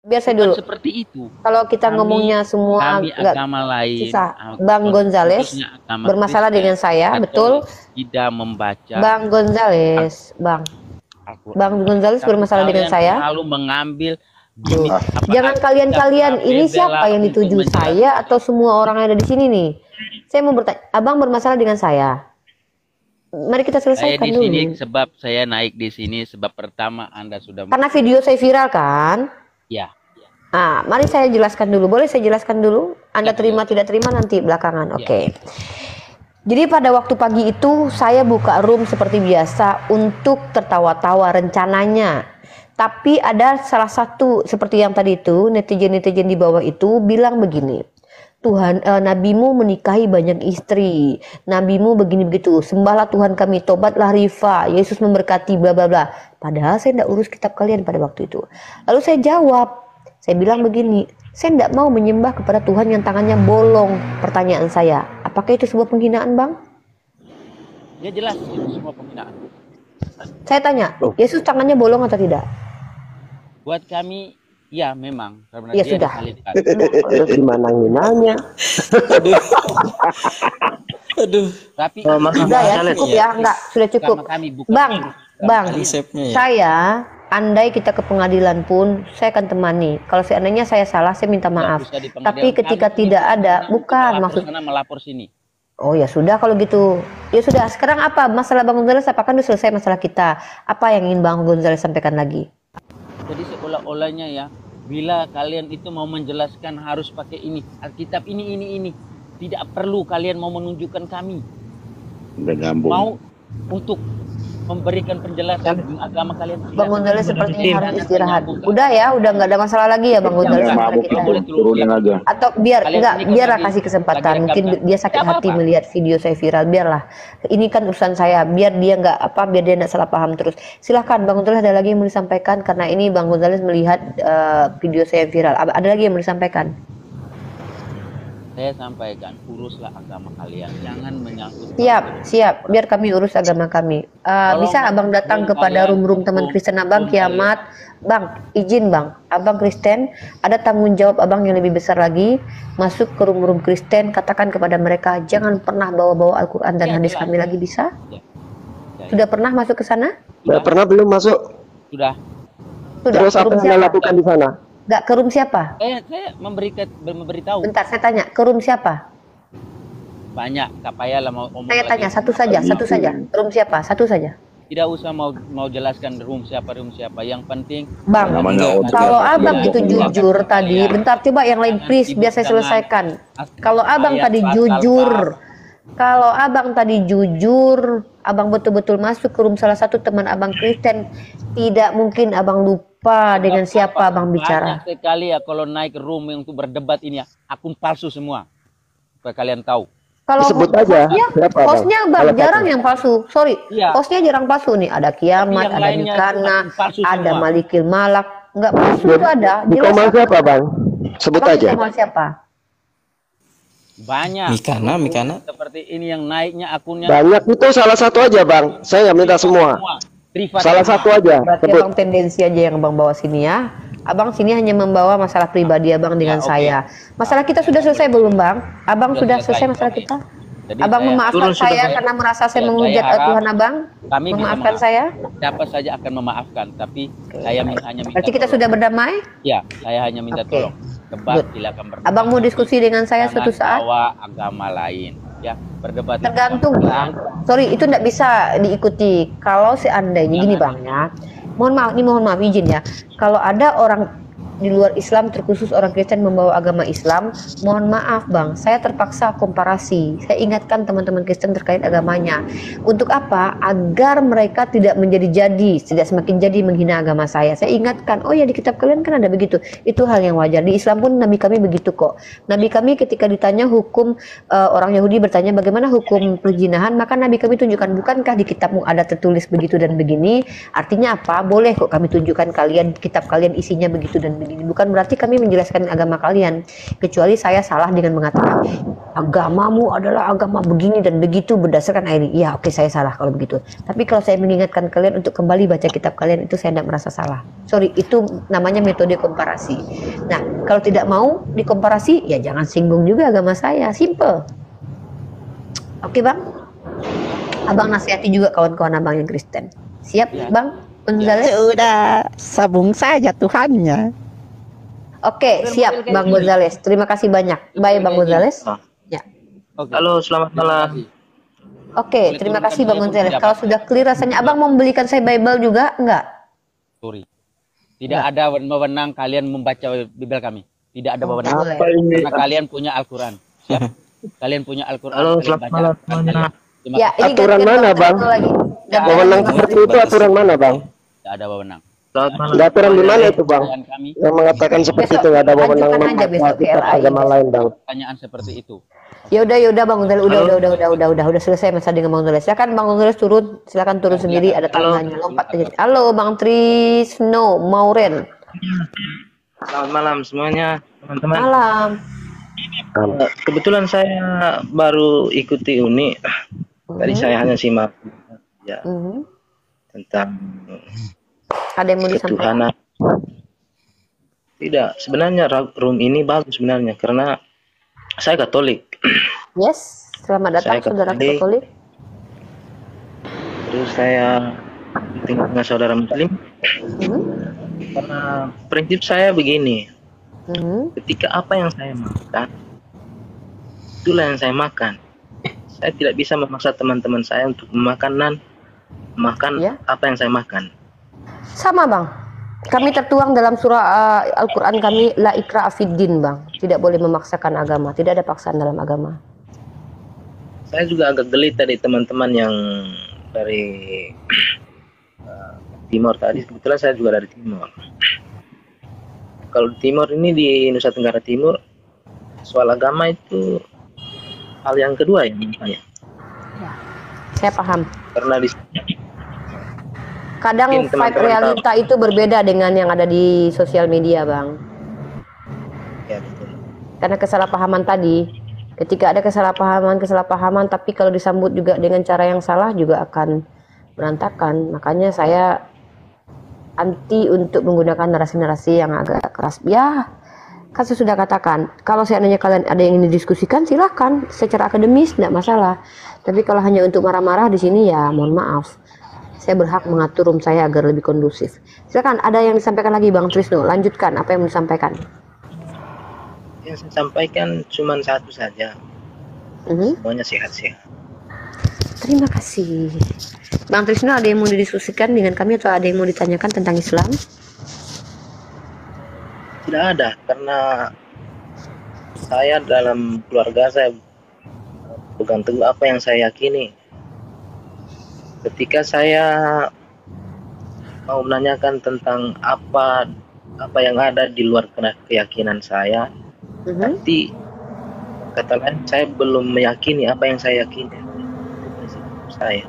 Biar saya Bukan dulu. seperti itu. Kalau kita ngomongnya semua Kami nggak agama lain, susah. Bang Gonzales khususnya agama bermasalah Kristen, dengan saya, betul? tidak membaca Bang Gonzales, Bang Gonzales tapi bermasalah dengan kalian saya. selalu mengambil Duh, gimmick apa jangan kalian-kalian ini siapa yang untuk dituju menjelaskan. saya atau semua orang yang ada di sini nih? Saya mau bertanya, Abang bermasalah dengan saya. Mari kita Saya selesaikan di dulu. sini sebab saya naik di sini sebab pertama Anda sudah Karena video saya viral kan? ya. Ah, mari saya jelaskan dulu. Boleh saya jelaskan dulu? Anda terima tidak terima nanti belakangan. Oke. Jadi pada waktu pagi itu saya buka room seperti biasa untuk tertawa-tawa rencananya. Tapi ada salah satu seperti yang tadi itu netizen-netizen di bawah itu bilang begini. Tuhan, nabimu menikahi banyak istri, nabimu begini begitu, sembahlah Tuhan kami, tobatlah Rifa, Yesus memberkati bla bla bla. Padahal saya tidak urus kitab kalian pada waktu itu. Lalu saya jawab, saya bilang begini, saya tidak mau menyembah kepada Tuhan yang tangannya bolong. Pertanyaan saya, apakah itu sebuah penghinaan, Bang? Ya jelas itu semua penghinaan. Saya tanya, Yesus tangannya bolong atau tidak? Buat kami ya memang karena Ya dia sudah. disalibkan. Terus gimana nginanya? Aduh. Tapi sudah ya, cukup ya, enggak, sudah cukup. Bang, saya andai kita ke pengadilan pun saya akan temani. Kalau seandainya saya salah, saya minta maaf. Tapi ketika tidak ada, bukan maksudnya melapor sini. Oh ya sudah kalau gitu. Ya sudah, sekarang apa masalah Bang Gonzales? Apakah sudah selesai masalah kita? Apa yang ingin Bang Gonzales sampaikan lagi? Jadi seolah-olahnya ya, bila kalian itu mau menjelaskan harus pakai ini, Alkitab ini. Tidak perlu kalian mau menunjukkan kami. Mau untuk memberikan penjelasan agama kalian. Bang Gonzales sepertinya harus istirahat. Udah ya, udah nggak ada masalah lagi ya Bang Gonzales. Atau biarlah kasih kesempatan. Mungkin dia sakit hati melihat video saya viral. Biarlah. Ini kan urusan saya. Biar dia nggak salah paham terus. Silahkan Bang Gonzales, ada lagi yang mau disampaikan karena ini Bang Gonzales melihat video saya viral. Ada lagi yang mau disampaikan? Saya sampaikan, uruslah agama kalian, jangan menyangkut. Siap, biar kami urus agama kami. Bisa Abang datang kepada room teman Kristen Abang kiamat. Bang, izin Bang, Abang Kristen, ada tanggung jawab Abang yang lebih besar lagi. Masuk ke room Kristen, katakan kepada mereka, jangan pernah bawa-bawa Al-Quran dan hadis kami lagi, bisa? Sudah pernah masuk ke sana? Sudah pernah belum masuk? Sudah. Terus apa yang Anda lakukan di sana? Gak ke room siapa? Saya memberitahu. Bentar, saya tanya, ke room siapa? Banyak, tak payahlah mau ngomong. Saya tanya satu saja. Room siapa? Satu saja. Tidak usah mau jelaskan room siapa. Yang penting Bang, kalau Abang itu jujur tadi, bentar coba yang lain please biar saya selesaikan. Kalau Abang tadi jujur, Abang betul-betul masuk ke room salah satu teman Abang Kristen, tidak mungkin Abang lupa dengan siapa Abang bicara. Banyak sekali ya kalau naik ke room yang untuk berdebat ini ya, akun palsu semua. Supaya kalian tahu. Kalau sebut aja, hostnya Bang jarang yang palsu. Sorry, hostnya jarang palsu nih. Ada Kiamat, ada Nikana, ada Malikil Malak. Enggak palsu itu ada. Di komen siapa Bang? Sebut aja. Di komen siapa? Banyak. Mikana. Seperti ini yang naiknya akunnya. Banyak itu salah satu aja Bang. Saya nggak minta semua. Salah satu aja. Berarti Abang tendensi aja yang Abang bawa sini ya. Abang sini hanya membawa masalah pribadi Abang dengan saya. Masalah kita sudah selesai belum Bang? Abang sudah selesai masalah kita? Jadi Abang memaafkan saya karena merasa saya menghujat Tuhan Abang? Memaafkan saya? Siapa saja akan memaafkan, tapi saya hanya minta. Berarti kita sudah berdamai? Ya, saya hanya minta tolong. Debat silakan berdebat. Abang mau diskusi dengan saya suatu saat? Bawa agama lain, ya berdebat. Tergantung Bang. Sorry, itu tidak bisa diikuti. Kalau seandainya gini Bang ya. Mohon maaf izin ya. Kalau ada orang di luar Islam, terkhusus orang Kristen membawa agama Islam, mohon maaf Bang, saya terpaksa komparasi. Saya ingatkan teman-teman Kristen terkait agamanya. Untuk apa? Agar mereka tidak tidak semakin jadi menghina agama saya. Saya ingatkan, oh ya di kitab kalian kan ada begitu. Itu hal yang wajar. Di Islam pun Nabi kami begitu kok. Nabi kami ketika ditanya hukum, orang Yahudi bertanya bagaimana hukum perzinahan, maka Nabi kami tunjukkan, bukankah di kitabmu ada tertulis begitu dan begini? Artinya apa? Boleh kok kami tunjukkan kalian, kitab kalian isinya begitu dan begitu. begini. Bukan berarti kami menjelaskan agama kalian, kecuali saya salah dengan mengatakan agamamu adalah agama begini dan begitu berdasarkan ayat ini. Ya oke, saya salah kalau begitu. Tapi kalau saya mengingatkan kalian untuk kembali baca kitab kalian, itu saya tidak merasa salah. Sorry, itu namanya metode komparasi. Nah, kalau tidak mau dikomparasi, ya jangan singgung juga agama saya. Simple. Oke bang, abang nasihati juga kawan-kawan abang yang Kristen. Siap Ya. bang Gonzales? Sudah sabung saja Tuhannya. Oke, siap bang Gonzales. Terima kasih banyak. Bye bang Gonzales. Ya. Oke. Halo, selamat Terima malam. kasih. Oke, terima kasih bang Saya pun Gonzales. tidak Kalau apa-apa. sudah clear rasanya, abang mau membelikan saya Bible juga enggak? Sorry. Tidak ada wewenang kalian membaca Bible kami. Tidak ada wewenang. Boleh. Karena kalian punya Al-Quran. Siap? Kalian punya Al-Quran. Halo, kalian selamat baca malam Al-Quran semuanya. kalian. Terima Ya, kasih. ini Aturan gantian mana, Bang Bang? Satu lagi. Gantian Wewenang Bang seperti Satu. itu aturan mana, Bang? Tidak ada wewenang. Selamat malam. Aturan di mana itu, Bang? Pertanyaan kami, Yang mengatakan seperti Besok itu nggak ada wewenang ajukan aja besok ke kitab LAI. agama lain, Bang. pertanyaan seperti itu. Ya udah Bang Gonzales, udah selesai masa dengan Bang Gonzales. Silakan Bang Gonzales turun, silakan turun sendiri, ada tangganya, lompat aja. Halo Bang Trisno Mauren. Selamat malam semuanya, teman-teman. Malam. Kebetulan saya baru ikuti uni. Tadi saya hanya simak ya Mhm. tentang Ada yang mau disampaikan? ketuhanan. Tidak, sebenarnya room ini bagus sebenarnya karena saya Katolik. Yes, selamat datang Saya saudara Katolik. Katolik. Terus saya tinggal dengan saudara Muslim Mhm. karena prinsip saya begini, Mhm. ketika apa yang saya makan, itulah yang saya makan. Saya tidak bisa memaksa teman-teman saya untuk makan Ya. apa yang saya makan. Sama Bang. Kami tertuang dalam surah Al-Quran kami, la ikraha fiddin Bang. Tidak boleh memaksakan agama, tidak ada paksaan dalam agama. Saya juga agak geli tadi teman-teman yang dari Timor tadi. Kebetulan saya juga dari Timor. Kalau di Timor ini, di Nusa Tenggara Timur, soal agama itu hal yang kedua ya namanya. Saya paham. Karena di Kadang Mungkin fight teman-teman realita itu berbeda dengan yang ada di sosial media, Bang. ya betul. Karena kesalahpahaman tadi, ketika ada kesalahpahaman, tapi kalau disambut juga dengan cara yang salah juga akan berantakan. Makanya saya anti untuk menggunakan narasi-narasi yang agak keras. Ya, kan saya sudah katakan, kalau seandainya kalian ada yang ingin didiskusikan, silahkan secara akademis, tidak masalah. Tapi kalau hanya untuk marah-marah di sini, ya mohon maaf. Saya berhak mengatur room saya agar lebih kondusif. Silakan, ada yang disampaikan lagi Bang Trisno. Lanjutkan apa yang mau disampaikan. Yang saya sampaikan cuma satu saja. Semuanya sehat-sehat. Terima kasih. Bang Trisno, ada yang mau didiskusikan dengan kami atau ada yang mau ditanyakan tentang Islam? Tidak ada, karena saya dalam keluarga saya pegang teguh apa yang saya yakini. Ketika saya mau menanyakan tentang apa yang ada di luar keyakinan saya, nanti kata lain saya belum meyakini apa yang saya yakini. Saya.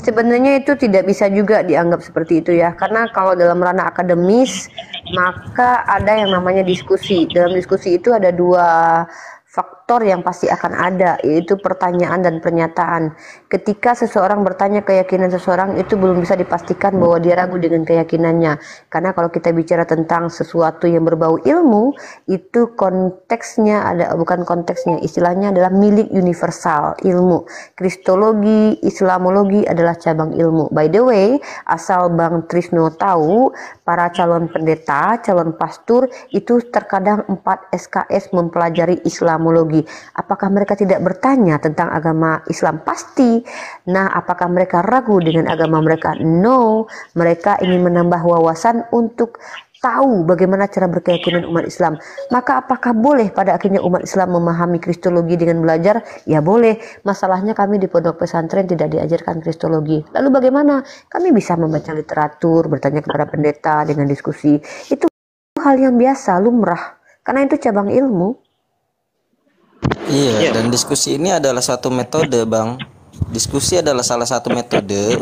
Sebenarnya itu tidak bisa juga dianggap seperti itu ya, karena kalau dalam ranah akademis maka ada yang namanya diskusi. Dalam diskusi itu ada dua faktor yang pasti akan ada, yaitu pertanyaan dan pernyataan. Ketika seseorang bertanya keyakinan seseorang, itu belum bisa dipastikan bahwa dia ragu dengan keyakinannya. Karena kalau kita bicara tentang sesuatu yang berbau ilmu, itu konteksnya bukan konteksnya, istilahnya adalah milik universal, ilmu. Kristologi, Islamologi adalah cabang ilmu. By the way, asal Bang Trisno tahu, para calon pendeta, calon pastor itu terkadang 4 SKS mempelajari Islamologi. Apakah mereka tidak bertanya tentang agama Islam? Pasti. Nah, apakah mereka ragu dengan agama mereka? No. Mereka ingin menambah wawasan untuk tahu bagaimana cara berkeyakinan umat Islam. Maka apakah boleh pada akhirnya umat Islam memahami Kristologi dengan belajar? Ya boleh. Masalahnya kami di pondok pesantren tidak diajarkan Kristologi. Lalu bagaimana? Kami bisa membaca literatur, bertanya kepada pendeta dengan diskusi. Itu hal yang biasa, lumrah. Karena itu cabang ilmu. Iya, dan diskusi ini adalah satu metode, Bang. Diskusi adalah salah satu metode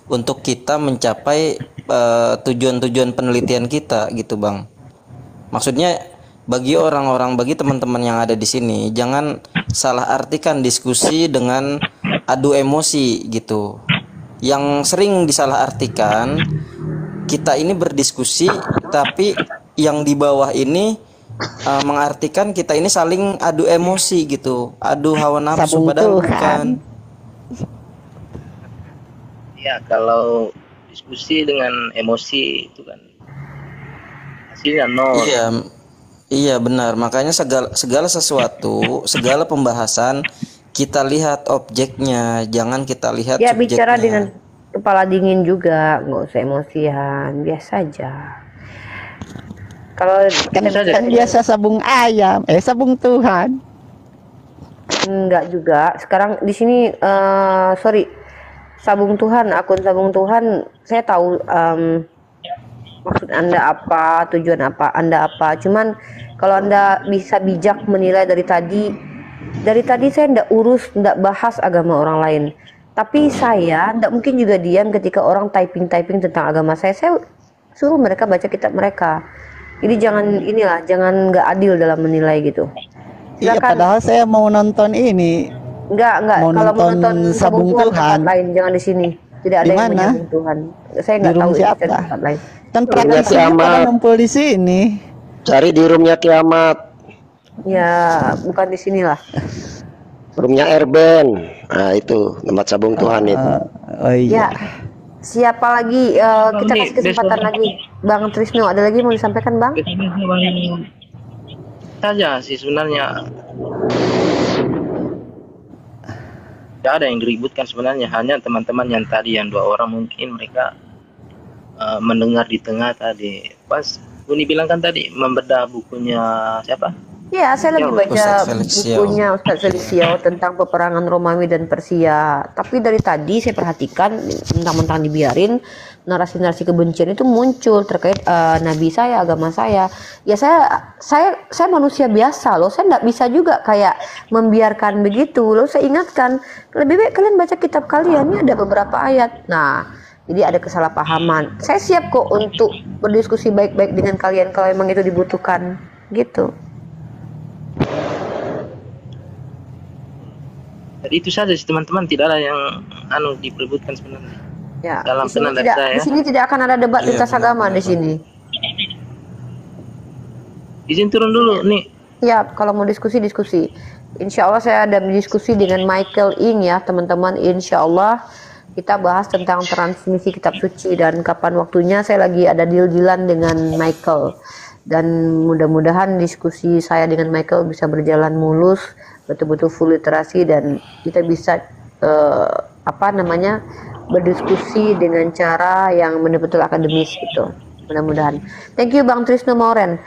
untuk kita mencapai tujuan-tujuan penelitian kita, gitu, Bang. Maksudnya bagi orang-orang, bagi teman-teman yang ada di sini, jangan salah artikan diskusi dengan adu emosi gitu. Yang sering disalah artikan, kita ini berdiskusi tapi yang di bawah ini mengartikan kita ini saling adu emosi gitu, adu hawa nafsu, padahal bukan. Ya, kalau diskusi dengan emosi itu kan hasilnya nol. Iya benar. Makanya segala sesuatu, segala pembahasan kita lihat objeknya, jangan kita lihat Ya, subjeknya. bicara dengan kepala dingin juga, nggak usah emosian, biasa aja. Kalau Kan biasa sabung ayam, sabung Tuhan. enggak juga. Sekarang di sini sorry, sabung Tuhan, akun sabung Tuhan, saya tahu maksud Anda apa, tujuan apa, Anda apa. Cuman kalau Anda bisa bijak menilai dari tadi saya enggak bahas agama orang lain. Tapi saya enggak mungkin juga diam ketika orang typing tentang agama saya. Saya suruh mereka baca kitab mereka. Jadi jangan nggak adil dalam menilai gitu. Iya, Silakan. padahal saya mau nonton ini. Enggak. Mau Kalau mau nonton nonton Sabung Tuhan Tuhan. tempat lain, jangan di sini. Tidak ada Di yang mana? menyambung Tuhan. Saya Di nggak room tahu di siapa? tempat lain. Kan Roomnya praktisinya pada kiamat. ngumpul di sini. Cari di roomnya kiamat, Ya, bukan di sinilah. roomnya Erben. Nah itu tempat sabung Tuhan itu. Oh iya. Ya, siapa lagi? Kita Ini kasih kesempatan besok- lagi. Bang Trisno, ada lagi mau disampaikan, Bang? Saja sih sebenarnya. Tidak ada yang diributkan sebenarnya, hanya teman-teman yang tadi yang 2 orang mungkin mereka mendengar di tengah tadi. Pas Uni bilang kan tadi membedah bukunya siapa? Ya, saya lagi baca Ustadz Felix Xiao. bukunya Ustadz Felix Xiao tentang peperangan Romawi dan Persia. Tapi dari tadi saya perhatikan, mentang-mentang dibiarin, narasi-narasi kebencian itu muncul terkait nabi saya, agama saya. Ya saya manusia biasa loh. Saya nggak bisa juga kayak membiarkan begitu loh. Saya ingatkan, lebih baik kalian baca kitab kalian. Ini ada beberapa ayat. Nah, jadi ada kesalahpahaman. Saya siap kok untuk berdiskusi baik-baik dengan kalian kalau memang itu dibutuhkan. Gitu. Jadi itu saja sih teman-teman, tidak ada yang diperebutkan sebenarnya. Ya, Dalam di sini pendapat tidak, saya. di sini tidak akan ada debat Iya, lintas agama di sini. Izin turun dulu nih. Ya, kalau mau diskusi. Insya Allah saya ada diskusi dengan Michael Ing ya, teman-teman. Insya Allah kita bahas tentang transmisi kitab suci dan kapan waktunya. Saya lagi ada deal-dealan dengan Michael. Dan mudah-mudahan diskusi saya dengan Michael bisa berjalan mulus, betul-betul full literasi, dan kita bisa berdiskusi dengan cara yang betul-betul akademis gitu. Mudah-mudahan. Thank you Bang Trisno Mauren.